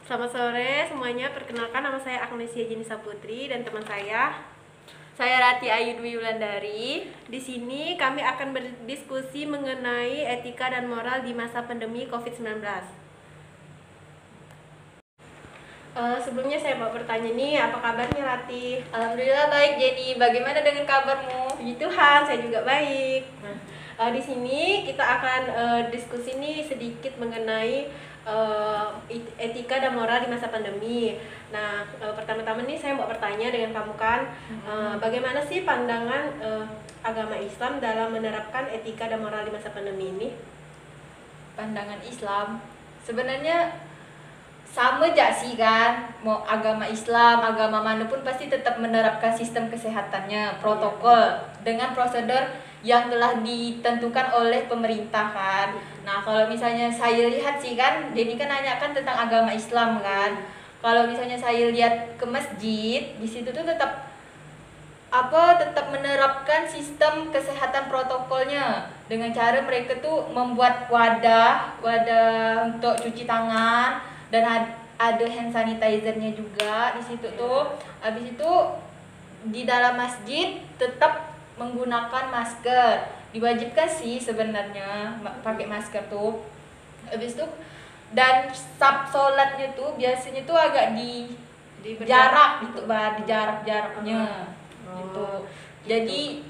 Selamat sore semuanya, perkenalkan nama saya Agnesia Jenisa Putri dan teman saya Rati Ayu Dwi Wulandari. Di sini kami akan berdiskusi mengenai etika dan moral di masa pandemi COVID-19. Sebelumnya saya mau bertanya nih, apa kabarnya Rati? Alhamdulillah baik Jenny, bagaimana dengan kabarmu? Puji Tuhan, saya juga baik. Di sini kita akan diskusi nih sedikit mengenai etika dan moral di masa pandemi. Nah, pertama-tama nih saya mau bertanya dengan kamu kan, bagaimana sih pandangan agama Islam dalam menerapkan etika dan moral di masa pandemi ini? Pandangan Islam sebenarnya sama aja sih kan, mau agama Islam, agama manapun pasti tetap menerapkan sistem kesehatannya, protokol dengan prosedur yang telah ditentukan oleh pemerintah kan. Nah kalau misalnya saya lihat sih kan, Denny kan nanyakan tentang agama Islam kan. Kalau misalnya saya lihat ke masjid, di situ tuh tetap menerapkan sistem kesehatan protokolnya dengan cara mereka tuh membuat wadah untuk cuci tangan dan ada hand sanitizernya juga di situ tuh. Habis itu di dalam masjid tetap menggunakan masker, diwajibkan sih sebenarnya pakai masker tuh. Habis itu dan sholatnya tuh biasanya tuh agak di jarak gitu, di jaraknya gitu. Jadi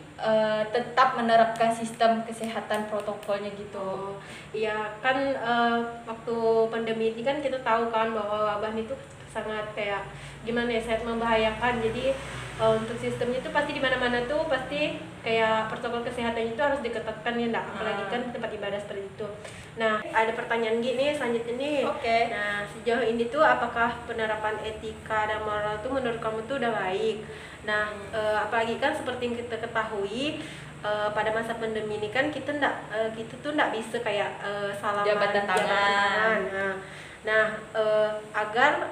tetap menerapkan sistem kesehatan protokolnya gitu. Iya kan, waktu pandemi ini kan kita tahu kan bahwa wabah itu sangat kayak gimana ya, sangat membahayakan. Jadi untuk sistemnya itu pasti di mana-mana tuh pasti kayak protokol kesehatan itu harus diketatkan ya, enggak? Apalagi kan tempat ibadah seperti itu. Nah, ada pertanyaan gini selanjutnya nih. Oke. Nah, sejauh ini tuh apakah penerapan etika dan moral tuh menurut kamu tuh udah baik? Nah, apalagi kan seperti yang kita ketahui, pada masa pandemi ini kan kita tuh nggak bisa kayak salaman Jabatan tangan. Nah, agar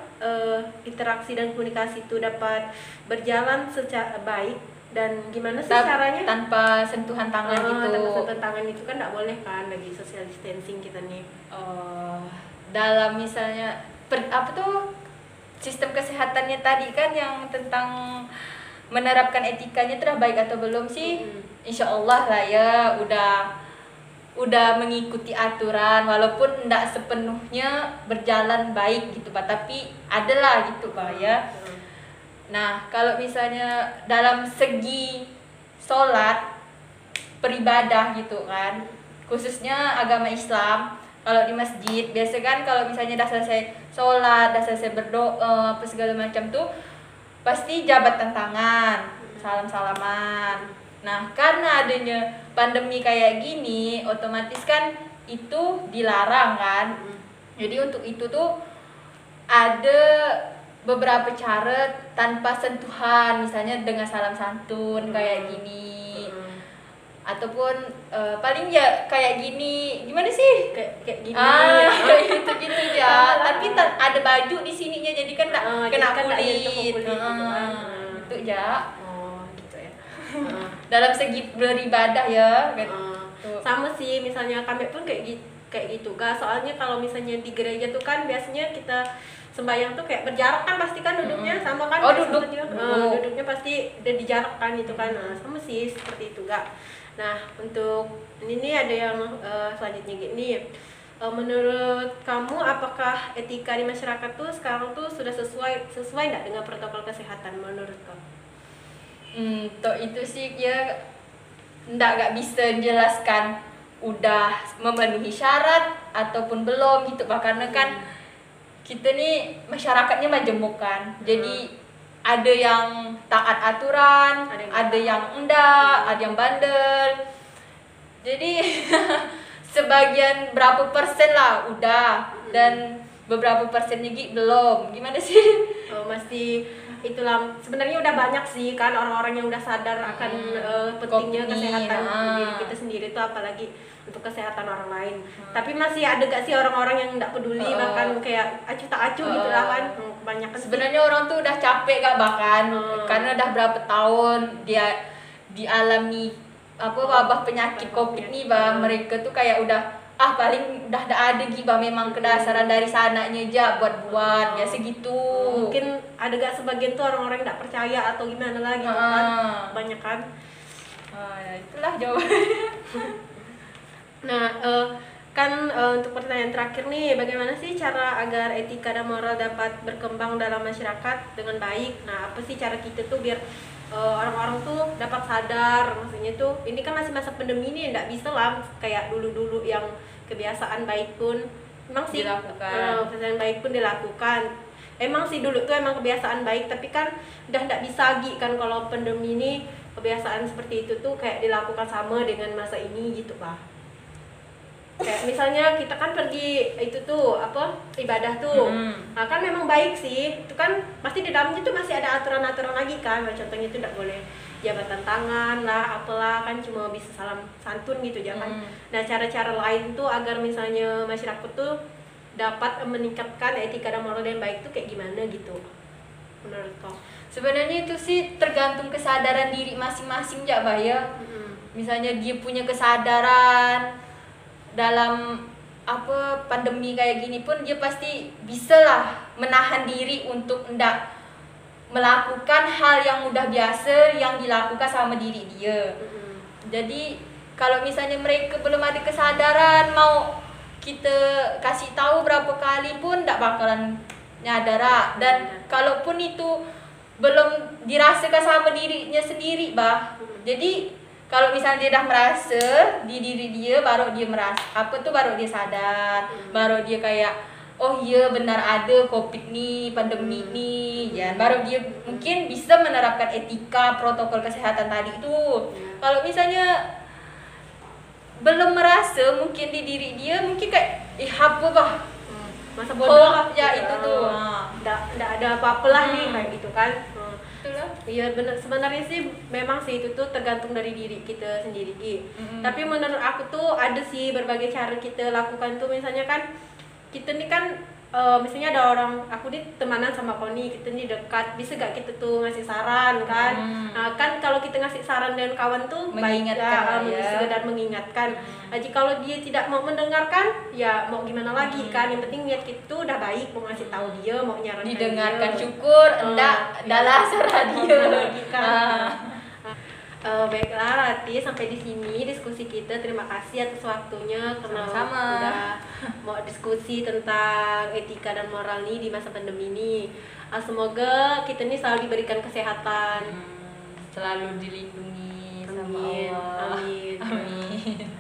interaksi dan komunikasi itu dapat berjalan secara baik, dan gimana sih caranya? Tanpa sentuhan tangan gitu. Tanpa sentuhan tangan itu kan nggak boleh kan, lagi social distancing kita nih. Dalam misalnya sistem kesehatannya tadi kan yang tentang menerapkan etikanya telah baik atau belum sih? Insya Allah lah ya, udah mengikuti aturan walaupun tidak sepenuhnya berjalan baik gitu Pak, tapi adalah gitu Pak ya. Nah kalau misalnya dalam segi sholat beribadah gitu kan, khususnya agama Islam, kalau di masjid biasa kan kalau misalnya dah selesai sholat, dah selesai berdoa apa segala macam tuh pasti jabatan tangan, salam-salaman. Nah karena adanya pandemi kayak gini otomatis kan itu dilarang kan. Jadi untuk itu tuh ada beberapa cara tanpa sentuhan, misalnya dengan salam santun kayak gini, ataupun paling ya kayak gini, gimana sih, kayak gini kayak gitu ya. Tapi ada baju di sininya jadi kan nggak kena kulit gitu ya. Gitu ya. Dalam segi beribadah ya gitu. Sama sih, misalnya kami pun kayak gitu kak. Soalnya kalau misalnya di gereja tuh kan biasanya kita sembahyang tuh kayak berjarak kan, pasti kan duduknya sama kan. Duduknya pasti udah dijarak kan itu kan. Sama sih seperti itu kak. Nah untuk ini nih ada yang selanjutnya gini, menurut kamu apakah etika di masyarakat tuh sekarang tuh sudah sesuai nggak dengan protokol kesehatan menurut kamu? Toh itu sih ya nggak bisa jelaskan udah memenuhi syarat ataupun belum gitu Pak, karena kan kita nih masyarakatnya majemuk kan. Jadi ada yang taat aturan, ada yang enggak, ada yang bandel. Jadi sebagian berapa persen lah udah, dan beberapa persennya belum. Gimana sih? Masih itulah, sebenarnya udah banyak sih kan orang-orang yang udah sadar akan pentingnya kesehatan diri kita sendiri tuh, apalagi untuk kesehatan orang lain. Tapi masih ada gak sih orang-orang yang nggak peduli, bahkan kayak acuh tak acuh gitu lah kan. Kebanyakan sebenarnya orang tuh udah capek gak bahkan karena udah berapa tahun dia dialami wabah penyakit COVID nih Bang. Mereka tuh kayak udah paling udah ada giba memang kedasaran dari sananya aja buat biasa gitu. Mungkin ada gak sebagian tuh orang-orang yang gak percaya atau gimana lah gitu kan, banyak kan. Ya itulah jawabannya. Nah, untuk pertanyaan terakhir nih, bagaimana sih cara agar etika dan moral dapat berkembang dalam masyarakat dengan baik? Nah, apa sih cara kita tuh biar orang-orang tuh dapat sadar, maksudnya tuh ini kan masih masa pandemi nih, nggak bisa lah kayak dulu-dulu yang kebiasaan baik pun emang sih kebiasaan baik pun dilakukan. Emang sih dulu tuh emang kebiasaan baik, tapi kan udah nggak bisa lagi kan kalau pandemi ini kebiasaan seperti itu tuh kayak dilakukan sama dengan masa ini gitu lah. Kayak misalnya kita kan pergi itu tuh ibadah tuh, nah kan memang baik sih, itu kan pasti di dalamnya tuh masih ada aturan-aturan lagi kan, contohnya itu tidak boleh jabatan tangan lah, apalah kan cuma bisa salam santun gitu jangan. Nah cara-cara lain tuh agar misalnya masyarakat tuh dapat meningkatkan etika dan moral yang baik tuh kayak gimana gitu menurut kau? Sebenarnya itu sih tergantung kesadaran diri masing-masing ya Bah ya. Misalnya dia punya kesadaran dalam pandemi kayak gini pun dia pasti bisa lah menahan diri untuk enggak melakukan hal yang udah biasa yang dilakukan sama diri dia. Jadi kalau misalnya mereka belum ada kesadaran, mau kita kasih tahu berapa kali pun enggak bakalan nyadar. Dan kalaupun itu belum dirasakan sama dirinya sendiri Bah. Jadi kalau misalnya dia udah merasa di diri dia, baru dia merasa baru dia sadar, baru dia kayak oh iya benar ada COVID nih, pandemi nih, ya baru dia mungkin bisa menerapkan etika protokol kesehatan tadi itu. Kalau misalnya belum merasa mungkin di diri dia mungkin kayak apa Bah, masa bodoh lah ya itu tuh, nggak ada apa-apa lah nih kayak gitu kan. Itulah. Iya benar, sebenarnya sih memang sih itu tuh tergantung dari diri kita sendiri. Tapi menurut aku tuh ada sih berbagai cara kita lakukan tuh, misalnya kan kita nih kan misalnya ada orang, aku nih temanan sama kau nih, kita nih dekat, bisa gak kita tuh ngasih saran kan? Nah kan kalau kita ngasih saran dengan kawan tuh mengingatkan baik ya, sekedar mengingatkan. Jadi kalau dia tidak mau mendengarkan, ya mau gimana lagi kan? Yang penting niat kita tuh udah baik, mau ngasih tahu dia, mau nyarankan didengarkan dia. syukur, enggak adalah serah dia lagi kan. Baiklah Rati, sampai di sini diskusi kita. Terima kasih atas waktunya karena udah mau diskusi tentang etika dan moral nih di masa pandemi ini. Semoga kita nih selalu diberikan kesehatan, selalu dilindungi sama amin. Allah. Amin. Amin.